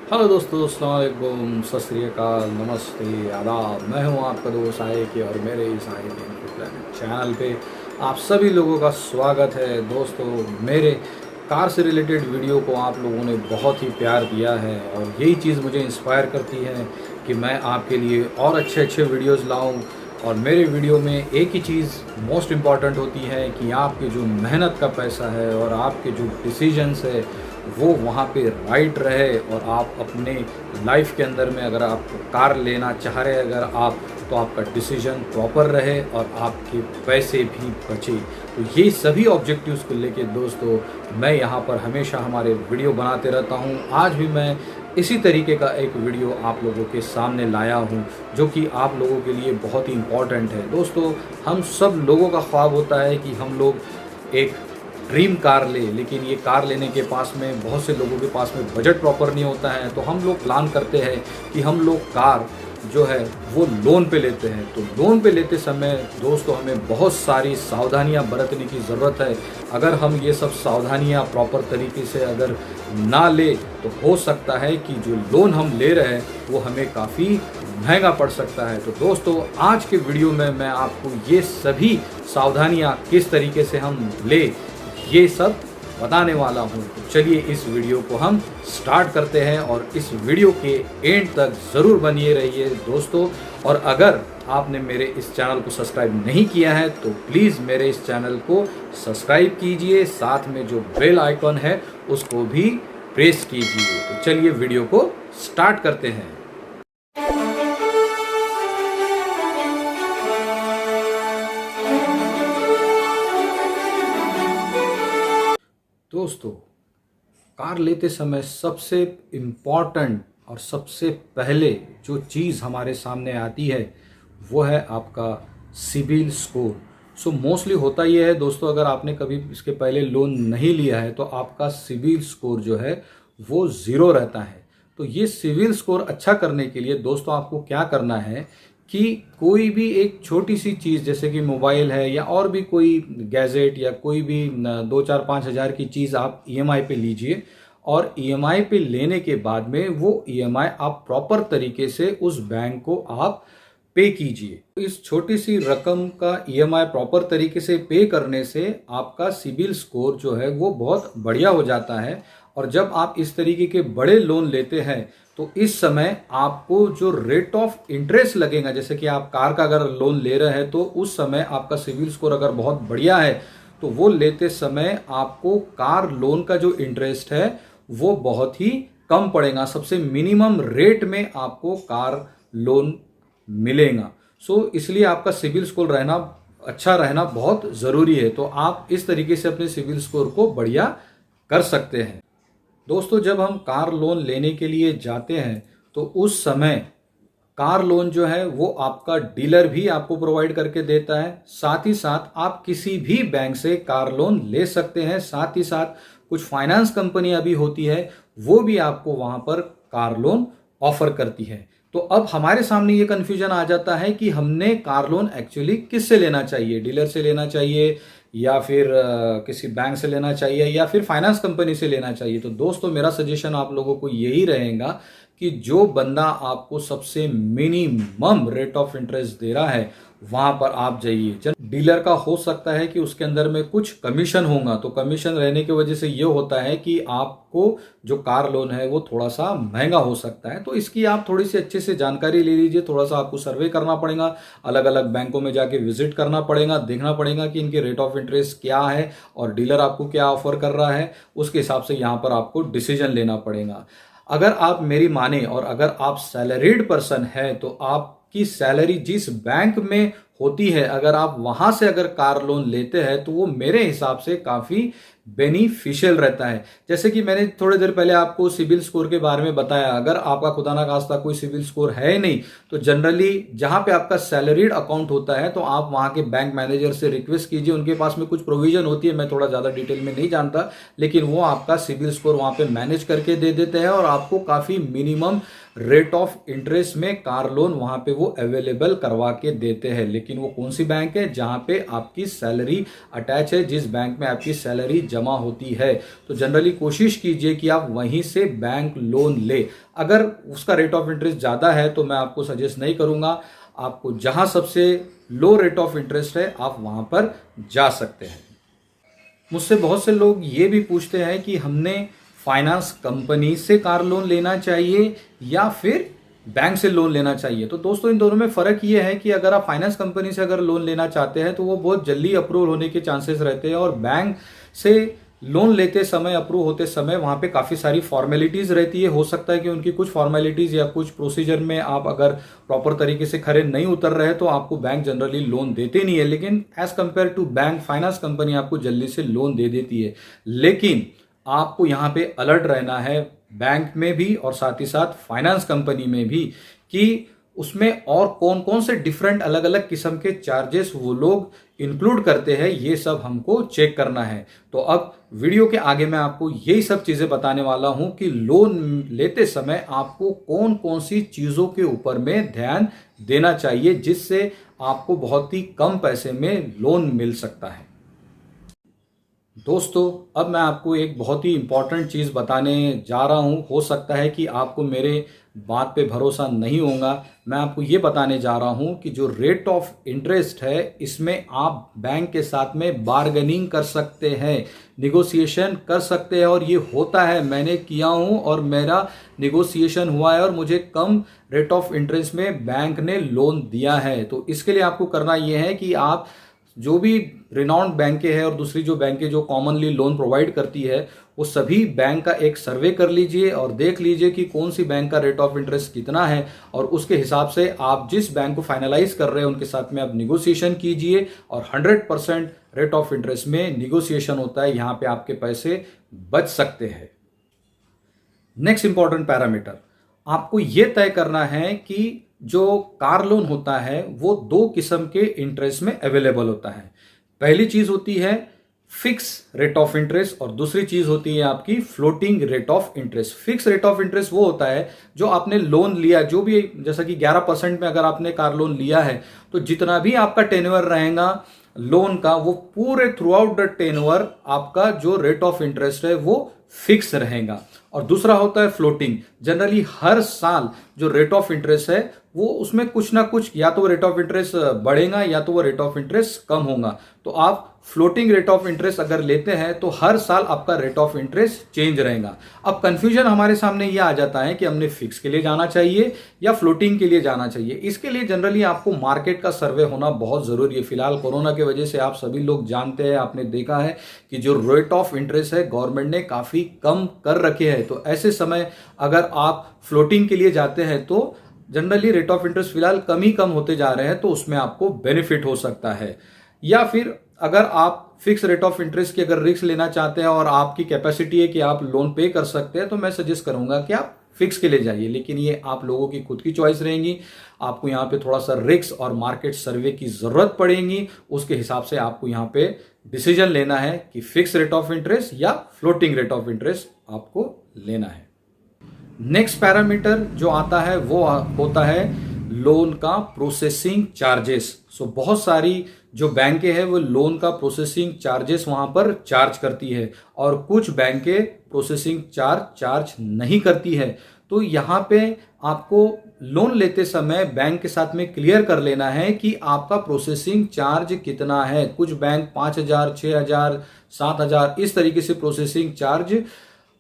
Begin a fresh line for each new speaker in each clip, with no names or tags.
Hello दोस्तों, अस्सलाम वालेकुम, सत श्री अकाल, नमस्ते, आदाब। मैं हूं आपका दोस्त के और मेरे इस प्लेनेट चैनल पे आप सभी लोगों का स्वागत है। दोस्तों, मेरे कार से रिलेटेड वीडियो को आप लोगों ने बहुत ही प्यार दिया है और यही चीज़ मुझे इंस्पायर करती है कि मैं आपके लिए और अच्छे अच्छे वीडियोस लाऊं। और मेरे वीडियो में एक ही चीज़ मोस्ट इम्पॉर्टेंट होती है कि आपकी जो मेहनत का पैसा है और आपके जो डिसीजंस है वो वहाँ पे राइट रहे और आप अपने लाइफ के अंदर में अगर आप कार लेना चाह रहे हैं अगर आप, तो आपका डिसीजन प्रॉपर रहे और आपके पैसे भी बचे। तो ये सभी ऑब्जेक्टिव्स को लेके दोस्तों मैं यहाँ पर हमेशा हमारे वीडियो बनाते रहता हूँ। आज भी मैं इसी तरीके का एक वीडियो आप लोगों के सामने लाया हूँ जो कि आप लोगों के लिए बहुत ही इम्पॉर्टेंट है। दोस्तों, हम सब लोगों का ख्वाब होता है कि हम लोग एक ड्रीम कार ले, लेकिन ये कार लेने के पास में बहुत से लोगों के पास में बजट प्रॉपर नहीं होता है। तो हम लोग प्लान करते हैं कि हम लोग कार जो है वो लोन पे लेते हैं। तो लोन पे लेते समय दोस्तों हमें बहुत सारी सावधानियां बरतने की ज़रूरत है। अगर हम ये सब सावधानियां प्रॉपर तरीके से अगर ना ले तो हो सकता है कि जो लोन हम ले रहे हैं वो हमें काफ़ी महंगा पड़ सकता है। तो दोस्तों, आज के वीडियो में मैं आपको ये सभी सावधानियां किस तरीके से हम ले ये सब बताने वाला हूँ। तो चलिए इस वीडियो को हम स्टार्ट करते हैं और इस वीडियो के एंड तक ज़रूर बनिए रहिए दोस्तों। और अगर आपने मेरे इस चैनल को सब्सक्राइब नहीं किया है तो प्लीज़ मेरे इस चैनल को सब्सक्राइब कीजिए, साथ में जो बेल आइकॉन है उसको भी प्रेस कीजिए। तो चलिए वीडियो को स्टार्ट करते हैं। दोस्तों, कार लेते समय सबसे इम्पॉर्टेंट और सबसे पहले जो चीज़ हमारे सामने आती है वो है आपका सिबिल स्कोर। सो मोस्टली होता ये है दोस्तों, अगर आपने कभी इसके पहले लोन नहीं लिया है तो आपका सिबिल स्कोर जो है वो ज़ीरो रहता है। तो ये सिबिल स्कोर अच्छा करने के लिए दोस्तों आपको क्या करना है कि कोई भी एक छोटी सी चीज़ जैसे कि मोबाइल है या और भी कोई गैजेट या कोई भी 2-4-5 हज़ार की चीज़ आप ईएमआई पे लीजिए और ईएमआई पे लेने के बाद में वो ईएमआई आप प्रॉपर तरीके से उस बैंक को आप पे कीजिए। इस छोटी सी रकम का ईएमआई प्रॉपर तरीके से पे करने से आपका सिबिल स्कोर जो है वो बहुत बढ़िया हो जाता है। और जब आप इस तरीके के बड़े लोन लेते हैं तो इस समय आपको जो रेट ऑफ इंटरेस्ट लगेगा, जैसे कि आप कार का अगर लोन ले रहे हैं तो उस समय आपका सिबिल स्कोर अगर बहुत बढ़िया है तो वो लेते समय आपको कार लोन का जो इंटरेस्ट है वो बहुत ही कम पड़ेगा। सबसे मिनिमम रेट में आपको कार लोन मिलेगा। इसलिए आपका सिबिल स्कोर अच्छा रहना बहुत ज़रूरी है। तो आप इस तरीके से अपने सिबिल स्कोर को बढ़िया कर सकते हैं। दोस्तों, जब हम कार लोन लेने के लिए जाते हैं तो उस समय कार लोन जो है वो आपका डीलर भी आपको प्रोवाइड करके देता है। साथ ही साथ आप किसी भी बैंक से कार लोन ले सकते हैं। साथ ही साथ कुछ फाइनेंस कंपनियां भी होती है वो भी आपको वहां पर कार लोन ऑफर करती है। तो अब हमारे सामने ये कन्फ्यूजन आ जाता है कि हमने कार लोन एक्चुअली किससे लेना चाहिए, डीलर से लेना चाहिए या फिर किसी बैंक से लेना चाहिए या फिर फाइनेंस कंपनी से लेना चाहिए। तो दोस्तों, मेरा सजेशन आप लोगों को यही रहेगा कि जो बंदा आपको सबसे मिनिमम रेट ऑफ इंटरेस्ट दे रहा है वहां पर आप जाइए। डीलर का हो सकता है कि उसके अंदर में कुछ कमीशन होगा, तो कमीशन रहने की वजह से ये होता है कि आपको जो कार लोन है वो थोड़ा सा महंगा हो सकता है। तो इसकी आप थोड़ी सी अच्छे से जानकारी ले लीजिए। थोड़ा सा आपको सर्वे करना पड़ेगा, अलग अलग बैंकों में जाके विजिट करना पड़ेगा, देखना पड़ेगा कि इनके रेट ऑफ इंटरेस्ट क्या है और डीलर आपको क्या ऑफर कर रहा है। उसके हिसाब से यहाँ पर आपको डिसीजन लेना पड़ेगा। अगर आप मेरी माने और अगर आप सैलरीड पर्सन है तो आपकी सैलरी जिस बैंक में होती है, अगर आप वहां से अगर कार लोन लेते हैं तो वो मेरे हिसाब से काफी बेनिफिशियल रहता है। जैसे कि मैंने थोड़ी देर पहले आपको सिबिल स्कोर के बारे में बताया, अगर आपका खुदा ना खास्ता कोई सिबिल स्कोर है ही नहीं तो जनरली जहां पे आपका सैलरीड अकाउंट होता है तो आप वहां के बैंक मैनेजर से रिक्वेस्ट कीजिए। उनके पास में कुछ प्रोविजन होती है, मैं थोड़ा ज्यादा डिटेल में नहीं जानता, लेकिन वो आपका सिबिल स्कोर वहां पे मैनेज करके दे देते हैं और आपको काफी मिनिमम रेट ऑफ इंटरेस्ट में कार लोन वहां पे वो अवेलेबल करवा के देते हैं। लेकिन वो कौन सी बैंक है? जहां पे आपकी सैलरी अटैच है, जिस बैंक में आपकी सैलरी जमा होती है। तो जनरली कोशिश कीजिए कि आप वहीं से बैंक लोन ले। अगर उसका रेट ऑफ इंटरेस्ट ज़्यादा है तो मैं आपको सजेस्ट नहीं करूँगा। आपको जहां सबसे लो रेट ऑफ इंटरेस्ट है आप वहां पर जा सकते हैं। मुझसे बहुत से लोग ये भी पूछते हैं कि हमने फाइनेंस कंपनी से कार लोन लेना चाहिए या फिर बैंक से लोन लेना चाहिए। तो दोस्तों इन दोनों में फ़र्क ये है कि अगर आप फाइनेंस कंपनी से अगर लोन लेना चाहते हैं तो वो बहुत जल्दी अप्रूवल होने के चांसेस रहते हैं, और बैंक से लोन लेते समय, अप्रूव होते समय वहाँ पे काफ़ी सारी फॉर्मेलिटीज़ रहती है। हो सकता है कि उनकी कुछ फॉर्मेलिटीज़ या कुछ प्रोसीजर में आप अगर प्रॉपर तरीके से खरे नहीं उतर रहे तो आपको बैंक जनरली लोन देते नहीं है, लेकिन as compare to bank, finance company आपको जल्दी से लोन दे देती है। लेकिन आपको यहाँ पे अलर्ट रहना है, बैंक में भी और साथ ही साथ फाइनेंस कंपनी में भी, कि उसमें और कौन कौन से डिफरेंट अलग अलग किस्म के चार्जेस वो लोग इंक्लूड करते हैं, ये सब हमको चेक करना है। तो अब वीडियो के आगे मैं आपको यही सब चीजें बताने वाला हूं कि लोन लेते समय आपको कौन कौन सी चीजों के ऊपर में ध्यान देना चाहिए, जिससे आपको बहुत ही कम पैसे में लोन मिल सकता है। दोस्तों अब मैं आपको एक बहुत ही इंपॉर्टेंट चीज़ बताने जा रहा हूँ। हो सकता है कि आपको मेरे बात पे भरोसा नहीं होगा। मैं आपको ये बताने जा रहा हूँ कि जो रेट ऑफ इंटरेस्ट है इसमें आप बैंक के साथ में बार्गेनिंग कर सकते हैं, निगोशिएशन कर सकते हैं, और ये होता है, मैंने किया हूँ और मेरा निगोशिएशन हुआ है और मुझे कम रेट ऑफ इंटरेस्ट में बैंक ने लोन दिया है। तो इसके लिए आपको करना ये है कि आप जो भी रिनाउंड बैंकें हैं और दूसरी जो बैंकें जो कॉमनली लोन प्रोवाइड करती है, वो सभी बैंक का एक सर्वे कर लीजिए और देख लीजिए कि कौन सी बैंक का रेट ऑफ इंटरेस्ट कितना है, और उसके हिसाब से आप जिस बैंक को फाइनलाइज कर रहे हैं उनके साथ में आप निगोशिएशन कीजिए। और 100% रेट ऑफ इंटरेस्ट में निगोशिएशन होता है, यहाँ पे आपके पैसे बच सकते हैं। नेक्स्ट इंपॉर्टेंट पैरामीटर, आपको यह तय करना है कि जो कार लोन होता है वो दो किस्म के इंटरेस्ट में अवेलेबल होता है। पहली चीज होती है फिक्स रेट ऑफ इंटरेस्ट और दूसरी चीज होती है आपकी floating rate of interest. Fix rate of interest वो होता है जो आपने लोन लिया, जो भी, जैसा कि 11% में अगर आपने कार लोन लिया है तो जितना भी आपका टेन्योर रहेगा लोन का, वो पूरे थ्रू आउट द टेन्योर आपका जो रेट ऑफ इंटरेस्ट है वो फिक्स रहेगा। और दूसरा होता है फ्लोटिंग। जनरली हर साल जो रेट ऑफ इंटरेस्ट है वो उसमें कुछ ना कुछ, या तो रेट ऑफ इंटरेस्ट बढ़ेगा या तो वो रेट ऑफ इंटरेस्ट कम होगा। तो आप फ्लोटिंग रेट ऑफ इंटरेस्ट अगर लेते हैं तो हर साल आपका रेट ऑफ इंटरेस्ट चेंज रहेगा। अब कंफ्यूजन हमारे सामने ये आ जाता है कि हमने फिक्स के लिए जाना चाहिए या फ्लोटिंग के लिए जाना चाहिए। इसके लिए जनरली आपको मार्केट का सर्वे होना बहुत जरूरी है। फिलहाल कोरोना की वजह से आप सभी लोग जानते हैं, आपने देखा है कि जो रेट ऑफ इंटरेस्ट है गवर्नमेंट ने काफी कम कर रखे हैं। तो ऐसे समय अगर आप फ्लोटिंग के लिए जाते हैं तो जनरली रेट ऑफ इंटरेस्ट फिलहाल कम होते जा रहे हैं, तो उसमें आपको बेनिफिट हो सकता है। या फिर अगर आप फिक्स रेट ऑफ इंटरेस्ट की अगर रिस्क लेना चाहते हैं और आपकी कैपेसिटी है कि आप लोन पे कर सकते हैं, तो मैं सजेस्ट करूंगा कि आप फिक्स के लिए जाइए। लेकिन ये आप लोगों की खुद की चॉइस रहेगी। आपको यहाँ पे थोड़ा सा रिस्क और मार्केट सर्वे की जरूरत पड़ेगी, उसके हिसाब से आपको यहाँ पे डिसीजन लेना है कि फिक्स रेट ऑफ इंटरेस्ट या फ्लोटिंग रेट ऑफ इंटरेस्ट आपको लेना है। नेक्स्ट पैरामीटर जो आता है वो होता है लोन का प्रोसेसिंग चार्जेस। सो बहुत सारी जो बैंकें हैं वो लोन का प्रोसेसिंग चार्जेस वहां पर चार्ज करती है और कुछ बैंकें प्रोसेसिंग चार्ज नहीं करती है। तो यहाँ पे आपको लोन लेते समय बैंक के साथ में क्लियर कर लेना है कि आपका प्रोसेसिंग चार्ज कितना है। कुछ बैंक 5,000, 6,000, 7,000 इस तरीके से प्रोसेसिंग चार्ज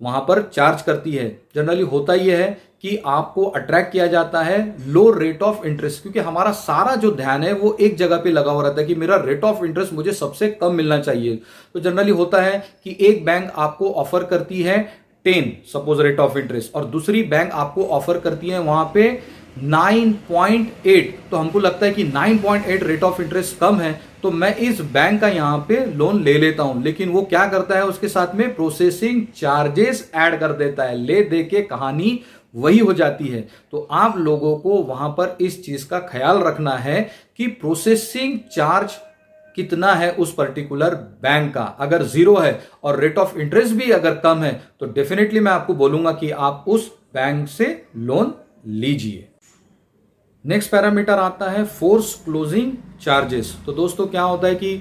वहां पर चार्ज करती है। जनरली होता यह है कि आपको अट्रैक्ट किया जाता है लो रेट ऑफ इंटरेस्ट, क्योंकि हमारा सारा जो ध्यान है वो एक जगह पे लगा हुआ रहता है कि मेरा रेट ऑफ इंटरेस्ट मुझे सबसे कम मिलना चाहिए। तो जनरली होता है कि एक बैंक आपको ऑफर करती है 10 सपोज रेट ऑफ इंटरेस्ट और दूसरी बैंक आपको ऑफर करती है वहां पे 9.8। तो हमको लगता है कि 9.8 रेट ऑफ इंटरेस्ट कम है तो मैं इस बैंक का यहां पे लोन ले लेता हूं। लेकिन वो क्या करता है, उसके साथ में प्रोसेसिंग चार्जेस ऐड कर देता है। ले दे के कहानी वही हो जाती है। तो आप लोगों को वहां पर इस चीज का ख्याल रखना है कि प्रोसेसिंग चार्ज कितना है उस पर्टिकुलर बैंक का। अगर 0 है और रेट ऑफ इंटरेस्ट भी अगर कम है तो डेफिनेटली मैं आपको बोलूंगा कि आप उस बैंक से लोन लीजिए। नेक्स्ट पैरामीटर आता है फोर्स क्लोजिंग चार्जेस। तो दोस्तों क्या होता है कि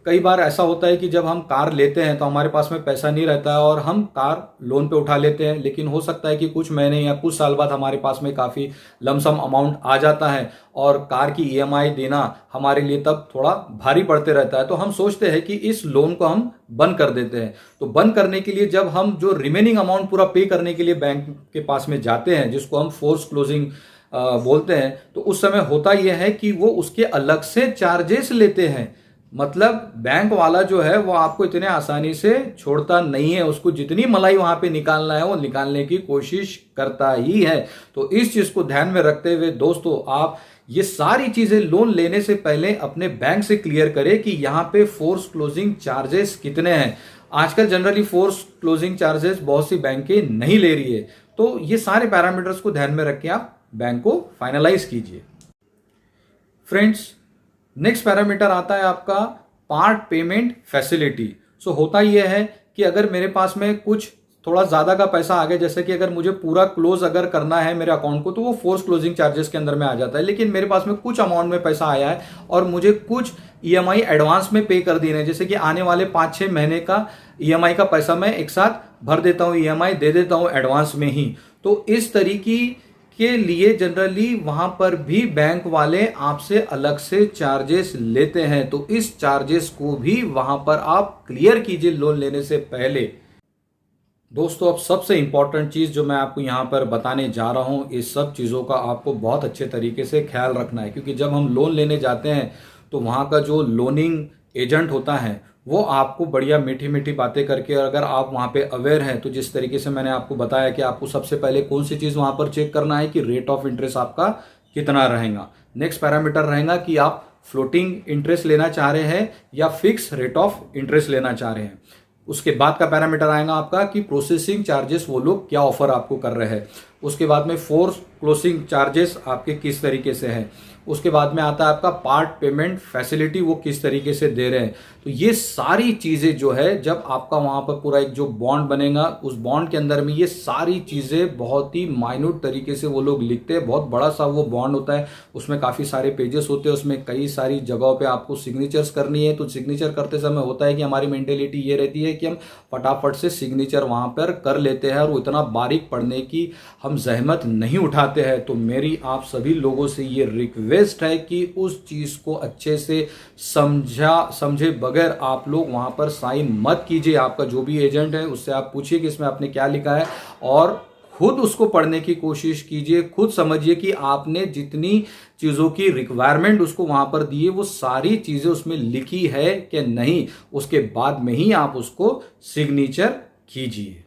कई बार ऐसा होता है कि जब हम कार लेते हैं तो हमारे पास में पैसा नहीं रहता है और हम कार लोन पे उठा लेते हैं, लेकिन हो सकता है कि कुछ महीने या कुछ साल बाद हमारे पास में काफ़ी लमसम अमाउंट आ जाता है और कार की ईएमआई देना हमारे लिए तब थोड़ा भारी पड़ते रहता है। तो हम सोचते हैं कि इस लोन को हम बंद कर देते हैं। तो बंद करने के लिए जब हम जो रिमेनिंग अमाउंट पूरा पे करने के लिए बैंक के पास में जाते हैं, जिसको हम फोर्स क्लोजिंग बोलते हैं, तो उस समय होता यह है कि वो उसके अलग से चार्जेस लेते हैं। मतलब बैंक वाला जो है वो आपको इतने आसानी से छोड़ता नहीं है, उसको जितनी मलाई वहां पे निकालना है वो निकालने की कोशिश करता ही है। तो इस चीज को ध्यान में रखते हुए दोस्तों, आप ये सारी चीजें लोन लेने से पहले अपने बैंक से क्लियर करें कि यहाँ पे फोर्स क्लोजिंग चार्जेस कितने हैं। आजकल जनरली फोर्स क्लोजिंग चार्जेस बहुत सी बैंकें नहीं ले रही है, तो ये सारे पैरामीटर्स को ध्यान में रख के आप बैंक को फाइनलाइज कीजिए। फ्रेंड्स, नेक्स्ट पैरामीटर आता है आपका पार्ट पेमेंट फैसिलिटी। सो होता यह है कि अगर मेरे पास में कुछ थोड़ा ज्यादा का पैसा आ गया, जैसे कि अगर मुझे पूरा क्लोज अगर करना है मेरे अकाउंट को, तो वो फोर्स क्लोजिंग चार्जेस के अंदर में आ जाता है। लेकिन मेरे पास में कुछ अमाउंट में पैसा आया है और मुझे कुछ ईएमआई एडवांस में पे कर देने हैं, जैसे कि आने वाले 5-6 महीने का ईएमआई का पैसा मैं एक साथ भर देता हूं, ईएमआई दे देता हूं एडवांस में ही। तो इस तरीके के लिए जनरली वहां पर भी बैंक वाले आपसे अलग से चार्जेस लेते हैं। तो इस चार्जेस को भी वहां पर आप क्लियर कीजिए लोन लेने से पहले। दोस्तों, अब सबसे इंपॉर्टेंट चीज जो मैं आपको यहां पर बताने जा रहा हूं, इस सब चीजों का आपको बहुत अच्छे तरीके से ख्याल रखना है, क्योंकि जब हम लोन लेने जाते हैं तो वहां का जो लोनिंग एजेंट होता है वो आपको बढ़िया मीठी मीठी बातें करके, और अगर आप वहां पे अवेयर हैं तो जिस तरीके से मैंने आपको बताया कि आपको सबसे पहले कौन सी चीज वहां पर चेक करना है कि रेट ऑफ इंटरेस्ट आपका कितना रहेगा। नेक्स्ट पैरामीटर रहेगा कि आप फ्लोटिंग इंटरेस्ट लेना चाह रहे हैं या फिक्स रेट ऑफ इंटरेस्ट लेना चाह रहे हैं। उसके बाद का पैरामीटर आएगा आपका कि प्रोसेसिंग चार्जेस वो लोग क्या ऑफर आपको कर रहे हैं। उसके बाद में फोर्स क्लोजिंग चार्जेस आपके किस तरीके से हैं। उसके बाद में आता है आपका पार्ट पेमेंट फैसिलिटी, वो किस तरीके से दे रहे हैं। तो ये सारी चीजें जो है, जब आपका वहां पर पूरा एक जो बॉन्ड बनेगा, उस बॉन्ड के अंदर में ये सारी चीजें बहुत ही माइन्यूट तरीके से वो लोग लिखते हैं। बहुत बड़ा सा वो बॉन्ड होता है, उसमें काफी सारे पेजेस होते हैं, उसमें कई सारी जगहों पे आपको सिग्नेचर्स करनी है। तो सिग्नेचर करते समय होता है कि हमारी मेंटेलिटी ये रहती है कि हम फटाफट से सिग्नेचर वहां पर कर लेते हैं और वो इतना बारीक पढ़ने की हम जहमत नहीं उठाते हैं। तो मेरी आप सभी लोगों से ये रिक्वेस्ट है कि उस चीज को अच्छे से समझे बगैर आप लोग वहां पर साइन मत कीजिए। आपका जो भी एजेंट है उससे आप पूछिए कि इसमें आपने क्या लिखा है, और खुद उसको पढ़ने की कोशिश कीजिए। खुद समझिए कि आपने जितनी चीजों की रिक्वायरमेंट उसको वहां पर दी है वो सारी चीजें उसमें लिखी है कि नहीं। उसके बाद में ही आप उसको सिग्नेचर कीजिए।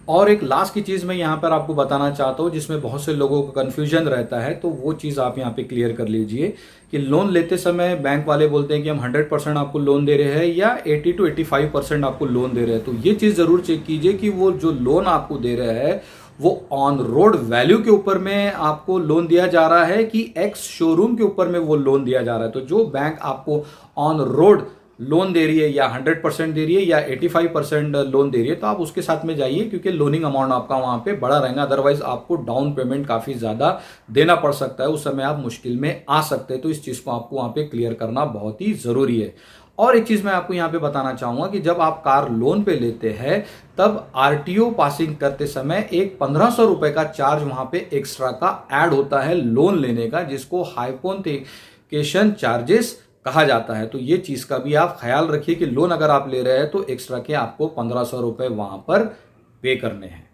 और एक लास्ट की चीज मैं यहां पर आपको बताना चाहता हूं, जिसमें बहुत से लोगों को कंफ्यूजन रहता है, तो वो चीज आप यहां पे क्लियर कर लीजिए कि लोन लेते समय बैंक वाले बोलते हैं कि हम 100% आपको लोन दे रहे हैं या 80 to 85% आपको लोन दे रहे हैं। तो ये चीज जरूर चेक कीजिए कि वो जो लोन आपको दे रहे हैं वो ऑन रोड वैल्यू के ऊपर में आपको लोन दिया जा रहा है कि एक्स शोरूम के ऊपर में वो लोन दिया जा रहा है। तो जो बैंक आपको ऑन रोड लोन दे रही है या 100% दे रही है या 85% लोन दे रही है, तो आप उसके साथ में जाइए, क्योंकि लोनिंग अमाउंट आपका वहां पे बड़ा रहेगा। अदरवाइज आपको डाउन पेमेंट काफी ज्यादा देना पड़ सकता है, उस समय आप मुश्किल में आ सकते हैं। तो इस चीज को आपको वहां पे क्लियर करना बहुत ही जरूरी है। और एक चीज मैं आपको यहां पे बताना चाहूंगा कि जब आप कार लोन पे लेते हैं तब आरटीओ पासिंग करते समय एक 1500 रुपए का चार्ज वहां पे एक्स्ट्रा का ऐड होता है लोन लेने का, जिसको हाइपोथेकेशन चार्जेस कहा जाता है। तो ये चीज का भी आप ख्याल रखिए कि लोन अगर आप ले रहे हैं तो एक्स्ट्रा के आपको 1500 रुपए वहां पर पे करने हैं।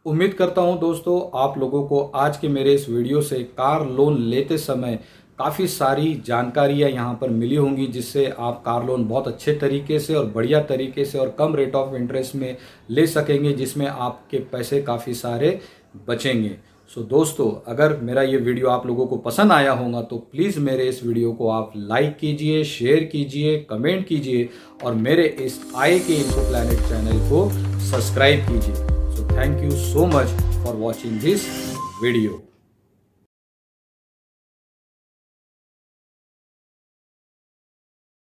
उम्मीद करता हूं दोस्तों आप लोगों को आज के मेरे इस वीडियो से कार लोन लेते समय काफ़ी सारी जानकारियां यहाँ पर मिली होंगी, जिससे आप कार लोन बहुत अच्छे तरीके से और बढ़िया तरीके से और कम रेट ऑफ इंटरेस्ट में ले सकेंगे, जिसमें आपके पैसे काफ़ी सारे बचेंगे। सो दोस्तों, अगर मेरा ये वीडियो आप लोगों को पसंद आया होगा तो प्लीज़ मेरे इस वीडियो को आप लाइक कीजिए, शेयर कीजिए, कमेंट कीजिए और मेरे इस IK Info Planet चैनल को सब्सक्राइब कीजिए। So thank you so much for watching this video.